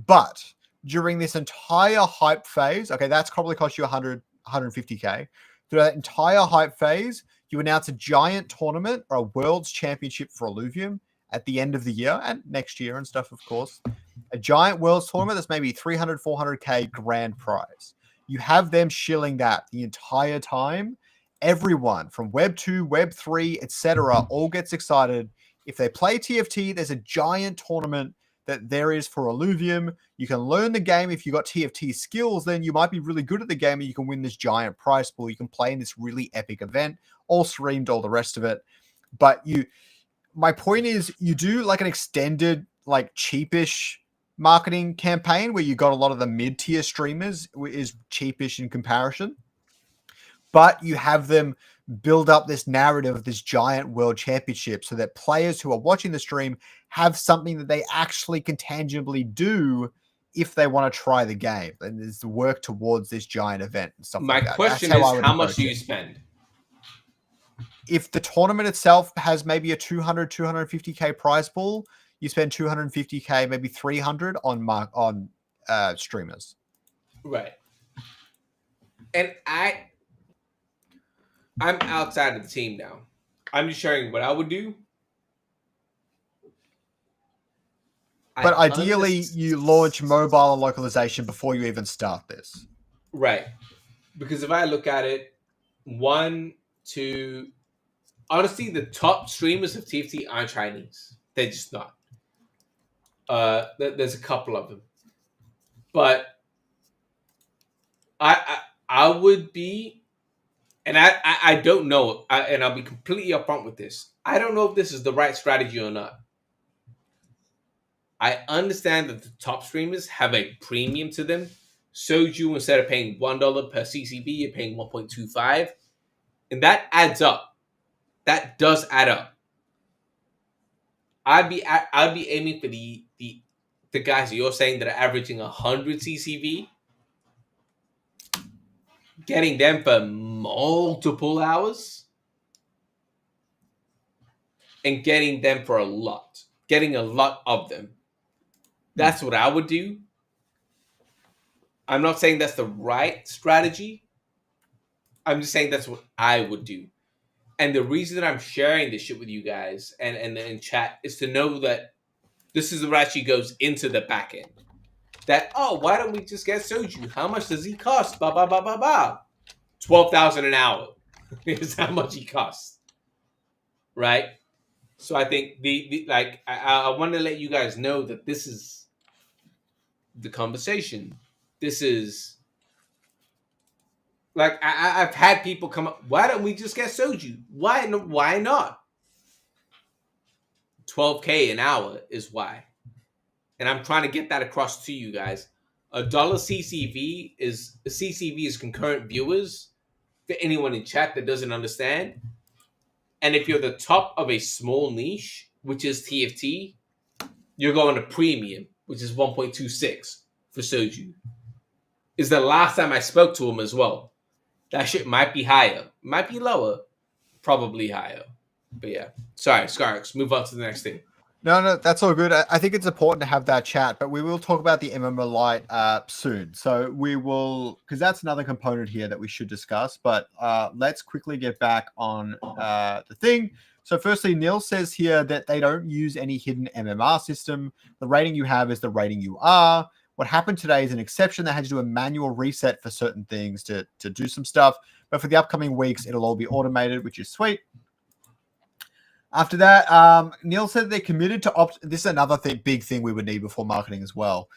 But during this entire hype phase, okay, that's probably cost you 100, 150K. Through that entire hype phase, you announce a giant tournament or a world's championship for Illuvium at the end of the year and next year and stuff, of course. A giant world's tournament that's maybe 300, 400K grand prize. You have them shilling that the entire time. Everyone from Web 2, Web 3, etc., all gets excited. If they play TFT, there's a giant tournament that there is for Illuvium. You can learn the game. If you got TFT skills, then you might be really good at the game and you can win this giant prize pool. You can play in this really epic event, all streamed, all the rest of it. But my point is, you do like an extended, like cheapish marketing campaign where you got a lot of the mid-tier streamers is cheapish in comparison, but you have them build up this narrative of this giant world championship so that players who are watching the stream have something that they actually can tangibly do if they want to try the game, and there's the work towards this giant event and stuff like that. My question is, how much do you spend? If the tournament itself has maybe a 200, 250K prize pool, you spend 250K, maybe 300 on streamers. Right. And I'm outside of the team now. I'm just sharing what I would do. But ideally, you launch mobile and localization before you even start this. Right. Because if I look at it, 1, 2... Honestly, the top streamers of TFT aren't Chinese. They're just not. There's a couple of them. But I would be... And I don't know, and I'll be completely upfront with this. I don't know if this is the right strategy or not. I understand that the top streamers have a premium to them. Soju, instead of paying $1 per CCB, you're paying 1.25, and that adds up. That does add up. I'd be aiming for the guys that you're saying that are averaging 100 CCV, getting them for multiple hours, and getting them for a lot. Getting a lot of them. That's what I would do. I'm not saying that's the right strategy. I'm just saying that's what I would do. And the reason that I'm sharing this shit with you guys and in chat is to know that this is what actually goes into the back end. That, why don't we just get Soju? How much does he cost? 12,000 an hour is how much he costs. Right? So I think I want to let you guys know that this is the conversation. This is like I've had people come up. Why don't we just get Soju? Why not? 12K an hour is why, and I'm trying to get that across to you guys. $1 CCV is concurrent viewers. For anyone in chat that doesn't understand, and if you're the top of a small niche, which is TFT, you're going to premium, which is 1.26 for Soju. Is the last time I spoke to him as well. That shit might be higher. Might be lower. Probably higher. But yeah. Sorry, Scoriox. Move on to the next thing. No, that's all good. I think it's important to have that chat, but we will talk about the MMO-Lite soon. So we will, because that's another component here that we should discuss. But let's quickly get back on the thing. So firstly, Neil says here that they don't use any hidden MMR system. The rating you have is the rating you are. What happened today is an exception. They had to do a manual reset for certain things to do some stuff. But for the upcoming weeks, it'll all be automated, which is sweet. After that, Neil said they're committed to this is another big thing we would need before marketing as well.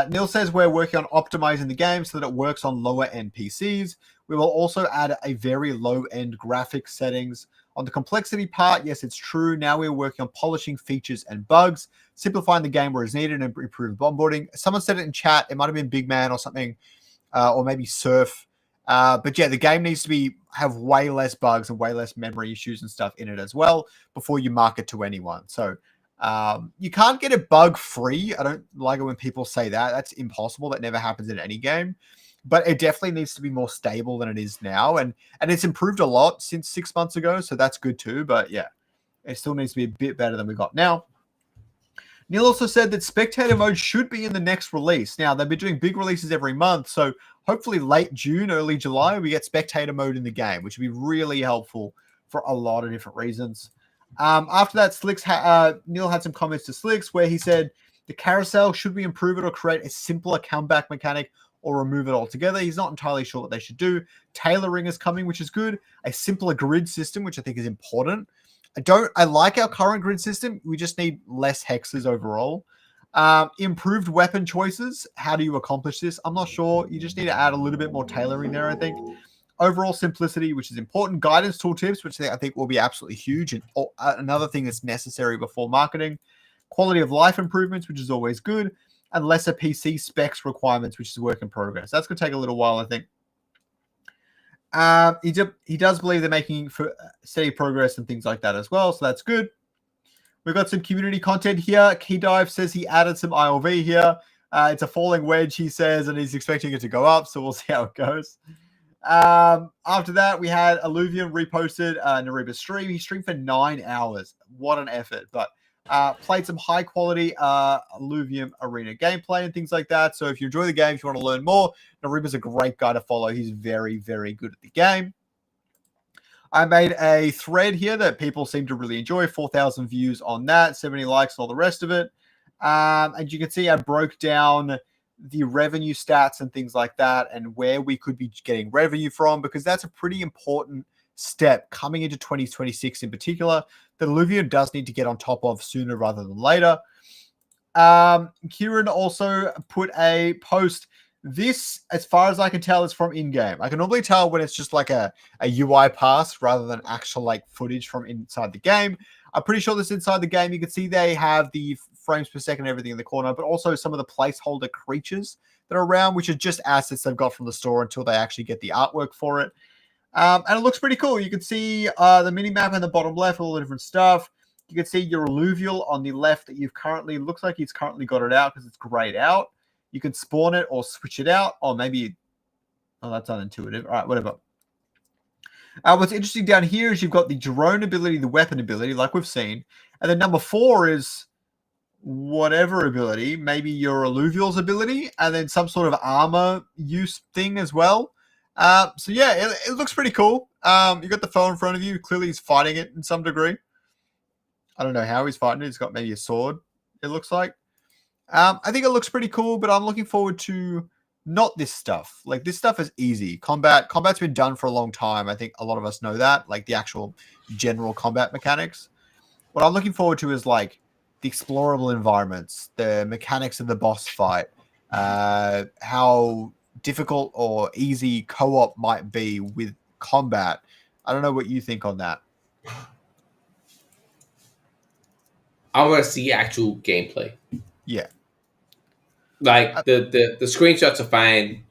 Neil says we're working on optimizing the game so that it works on lower end PCs. We will also add a very low end graphics settings. On the complexity part, yes, it's true. Now we're working on polishing features and bugs, simplifying the game where it's needed, and improving onboarding. Someone said it in chat. It might have been Big Man or something, or maybe Surf. But yeah, the game needs to have way less bugs and way less memory issues and stuff in it as well before you market to anyone. So you can't get it bug free. I don't like it when people say that. That's impossible. That never happens in any game. But it definitely needs to be more stable than it is now. And it's improved a lot since 6 months ago. So that's good too. But yeah, it still needs to be a bit better than we got now. Neil also said that spectator mode should be in the next release. Now, they've been doing big releases every month. So hopefully late June, early July, we get spectator mode in the game, which would be really helpful for a lot of different reasons. After that, Neil had some comments to Slicks where he said the carousel, should we improve it or create a simpler comeback mechanic or remove it altogether? He's not entirely sure what they should do. Tailoring is coming, which is good. A simpler grid system, which I think is important. I like our current grid system. We just need less hexes overall. Improved weapon choices. How do you accomplish this? I'm not sure. You just need to add a little bit more tailoring there, I think. Overall simplicity, which is important. Guidance tooltips, which I think will be absolutely huge. And another thing that's necessary before marketing. Quality of life improvements, which is always good. And lesser PC specs requirements, which is a work in progress. That's going to take a little while, I think. He does believe they're making steady progress and things like that as well, so that's good. We've got some community content here. Keydive says he added some ILV here. It's a falling wedge, he says, and he's expecting it to go up, so we'll see how it goes. After that, we had Illuvium reposted Nariba's stream. He streamed for 9 hours. What an effort, but played some high quality Illuvium arena gameplay and things like that. So if you enjoy the game, if you want to learn more, Nariba's a great guy to follow. He's very, very good at the game. I made a thread here that people seem to really enjoy. 4,000 views on that, 70 likes, and all the rest of it. And you can see I broke down the revenue stats and things like that and where we could be getting revenue from, because that's a pretty important step coming into 2026 in particular that Illuvium does need to get on top of sooner rather than later. Kieran also put a post. This, as far as I can tell, is from in-game. I can normally tell when it's just like a UI pass rather than actual like footage from inside the game. I'm pretty sure this is inside the game. You can see they have the frames per second and everything in the corner, but also some of the placeholder creatures that are around, which are just assets they've got from the store until they actually get the artwork for it. And it looks pretty cool. You can see the mini map in the bottom left, all the different stuff. You can see your alluvial on the left that you've currently, looks like he's currently got it out because it's grayed out. You can spawn it or switch it out, or maybe, oh, that's unintuitive. All right, whatever. What's interesting down here is you've got the drone ability, the weapon ability, like we've seen. And then number 4 is whatever ability, maybe your alluvial's ability, and then some sort of armor use thing as well. So yeah, it looks pretty cool. You got the foe in front of you. Clearly he's fighting it in some degree. I don't know how he's fighting it. He's got maybe a sword, it looks like. I think it looks pretty cool, but I'm looking forward to not this stuff. Like, this stuff is easy. Combat's been done for a long time. I think a lot of us know that, like the actual general combat mechanics. What I'm looking forward to is like the explorable environments, the mechanics of the boss fight, how difficult or easy co-op might be with combat. I don't know what you think on that. I want to see actual gameplay. Yeah. Like the screenshots are fine.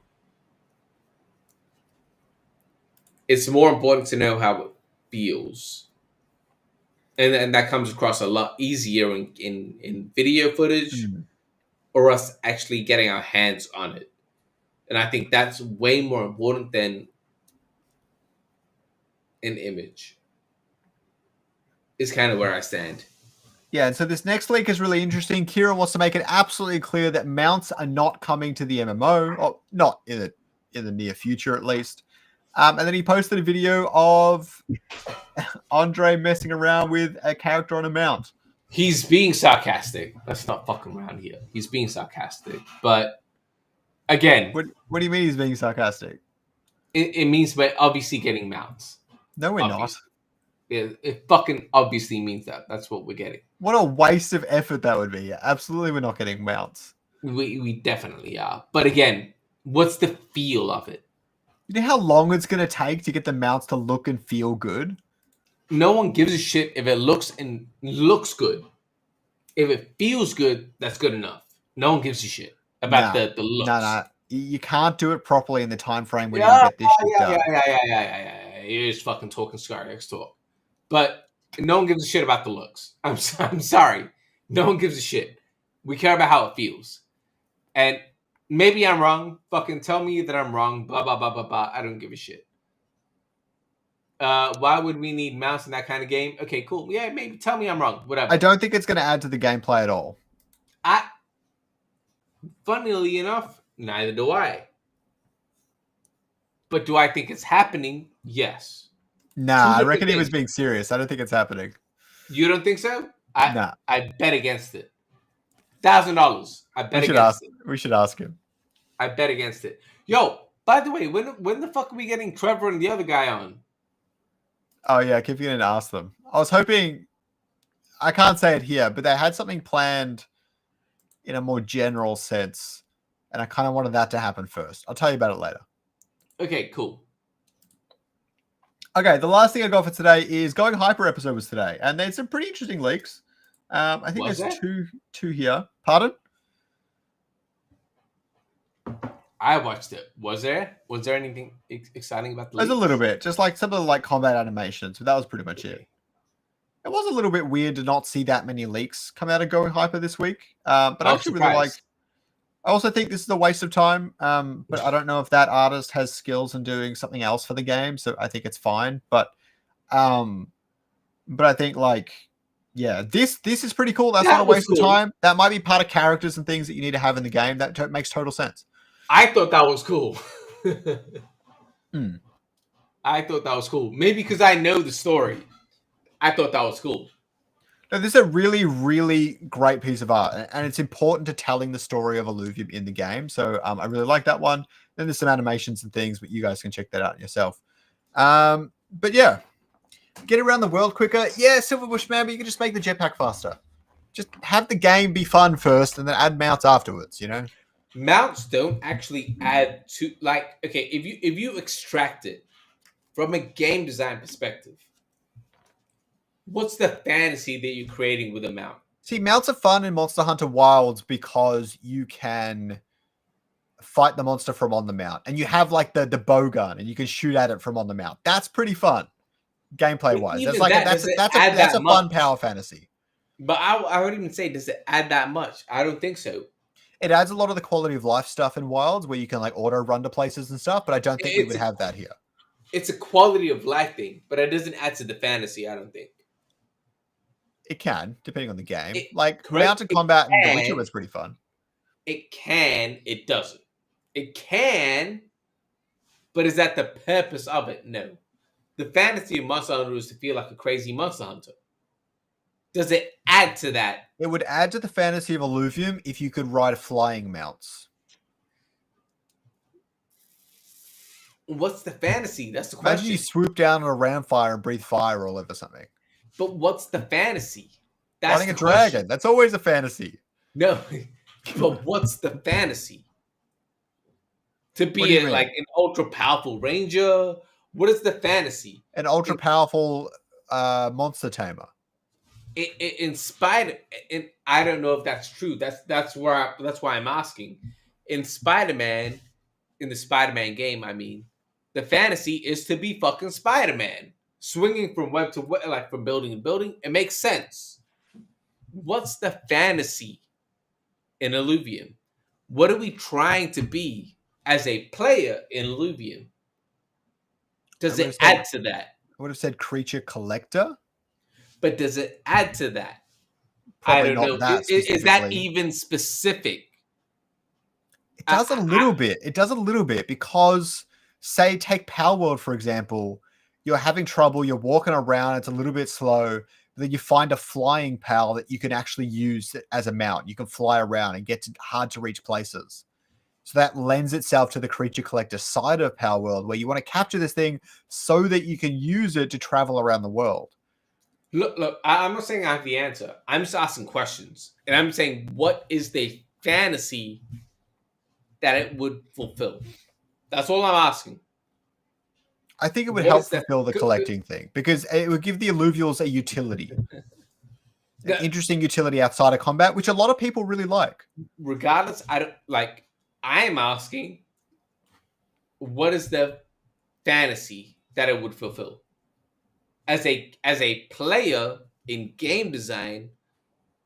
It's more important to know how it feels, and that comes across a lot easier in video footage, or us actually getting our hands on it. And I think that's way more important than an image. Is kind of where I stand. Yeah, and so this next leak is really interesting. Kieran wants to make it absolutely clear that mounts are not coming to the MMO, or not in the near future at least. And then he posted a video of Andre messing around with a character on a mount. He's being sarcastic. Let's not fucking around here. He's being sarcastic. But again, What do you mean he's being sarcastic? it means we're obviously getting mounts. No, we're Obviously. not. It fucking obviously means that. That's what we're getting. What a waste of effort that would be. Yeah, absolutely, we're not getting mounts. We definitely are. But again, what's the feel of it? You know how long it's going to take to get the mounts to look and feel good? No one gives a shit if it looks good. If it feels good, that's good enough. No one gives a shit about the looks. No. You can't do it properly in the time frame when you get this shit done. Yeah. You're just fucking talking Scoriox talk. But no one gives a shit about the looks. I'm sorry. No one gives a shit. We care about how it feels. And maybe I'm wrong. Fucking tell me that I'm wrong. Blah, blah, blah, blah, blah. I don't give a shit. Why would we need mounts in that kind of game? Okay, cool. Yeah, maybe tell me I'm wrong. Whatever. I don't think it's going to add to the gameplay at all. Funnily enough, neither do I. But do I think it's happening? Yes. Nah, I reckon he was being serious. I don't think it's happening. You don't think so? Nah. I bet against it. $1,000. I bet against it. We should ask him. I bet against it. Yo, by the way, when the fuck are we getting Trevor and the other guy on? Oh, yeah, I keep getting to ask them. I was hoping, I can't say it here, but they had something planned in a more general sense, and I kind of wanted that to happen first. I'll tell you about it later. Okay, cool. Okay, the last thing I got for today is Going Hyper episode was today, and there's some pretty interesting leaks. I think there's two here. Pardon? I watched it. Was there anything exciting about the leaks? There's a little bit, just like some of the like combat animations, but that was pretty much it. It was a little bit weird to not see that many leaks come out of Going Hyper this week. But I actually really like. I also think this is a waste of time. But I don't know if that artist has skills in doing something else for the game, so I think it's fine. But I think like, yeah, this is pretty cool. That's not a waste of time. That might be part of characters and things that you need to have in the game. That makes total sense. I thought that was cool. I thought that was cool. Maybe because I know the story. I thought that was cool. No, this is a really, really great piece of art, and it's important to telling the story of Illuvium in the game. So I really like that one. Then there's some animations and things, but you guys can check that out yourself. But yeah, get around the world quicker. Yeah, Silverbush man, but you can just make the jetpack faster. Just have the game be fun first, and then add mounts afterwards. You know, mounts don't actually add to like. Okay, if you extract it from a game design perspective. What's the fantasy that you're creating with a mount? See, mounts are fun in Monster Hunter Wilds because you can fight the monster from on the mount. And you have like the bow gun and you can shoot at it from on the mount. That's pretty fun, gameplay-wise. That's a fun power fantasy. But I would even say, does it add that much? I don't think so. It adds a lot of the quality of life stuff in Wilds where you can like auto run to places and stuff, but I don't think we would have that here. It's a quality of life thing, but it doesn't add to the fantasy, I don't think. It can, depending on the game. Mounted combat in The Witcher was pretty fun. It can, it doesn't. It can, but is that the purpose of it? No. The fantasy of Monster Hunter is to feel like a crazy Monster Hunter. Does it add to that? It would add to the fantasy of Illuvium if you could ride flying mounts. What's the fantasy? That's the question. Imagine you swoop down on a ramfire and breathe fire all over something. But what's the fantasy? Fighting a dragon. That's always a fantasy. No, but what's the fantasy? To be like an ultra powerful ranger? What is the fantasy? An ultra powerful monster tamer. In spite of, I don't know if that's true. That's why I'm asking. In Spider-Man, in the Spider-Man game, I mean, the fantasy is to be fucking Spider-Man. Swinging from web to web, like from building to building, it makes sense. What's the fantasy in Illuvium? What are we trying to be as a player in Illuvium? Does it add to that? I would have said creature collector. But does it add to that? Probably I don't know. Is that even specific? It does a little bit. It does a little bit because say take Power World, for example. You're having trouble, you're walking around, it's a little bit slow. Then you find a flying pal that you can actually use as a mount. You can fly around and get to hard to reach places. So that lends itself to the creature collector side of Power World, where you want to capture this thing so that you can use it to travel around the world. Look, I'm not saying I have the answer. I'm just asking questions. And I'm saying, what is the fantasy that it would fulfill? That's all I'm asking. I think it would What help is that? fulfill the collecting thing, because it would give the Illuvials a utility. An interesting utility outside of combat, which a lot of people really like. Regardless, I'm asking, what is the fantasy that it would fulfill? As a player in game design,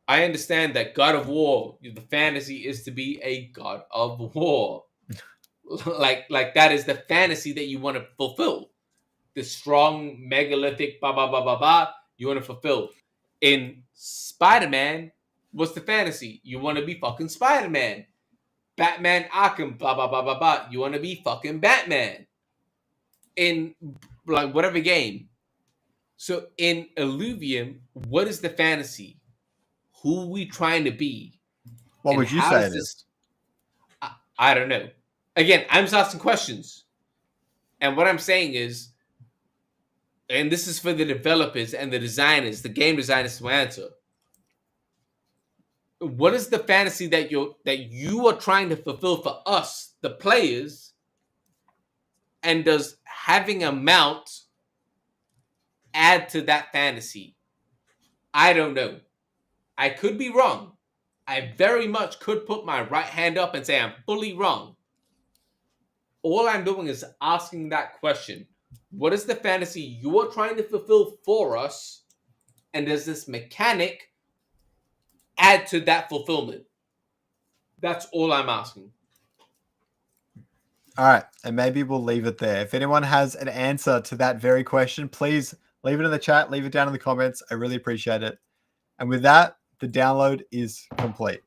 I understand that God of War, the fantasy is to be a God of War. like that is the fantasy that you want to fulfill. The strong megalithic you want to fulfill. In Spider-Man, what's the fantasy? You want to be fucking Spider-Man. Batman Arkham, you want to be fucking Batman. In like whatever game. So in Illuvium, what is the fantasy? Who are we trying to be? What would you say it is? I don't know. Again, I'm just asking questions. And what I'm saying is, and this is for the developers and the designers, the game designers to answer. What is the fantasy that you are trying to fulfill for us, the players? And does having a mount add to that fantasy? I don't know. I could be wrong. I very much could put my right hand up and say I'm fully wrong. All I'm doing is asking that question. What is the fantasy you are trying to fulfill for us? And does this mechanic add to that fulfillment? That's all I'm asking. All right. And maybe we'll leave it there. If anyone has an answer to that very question, please leave it in the chat, leave it down in the comments. I really appreciate it. And with that, the download is complete.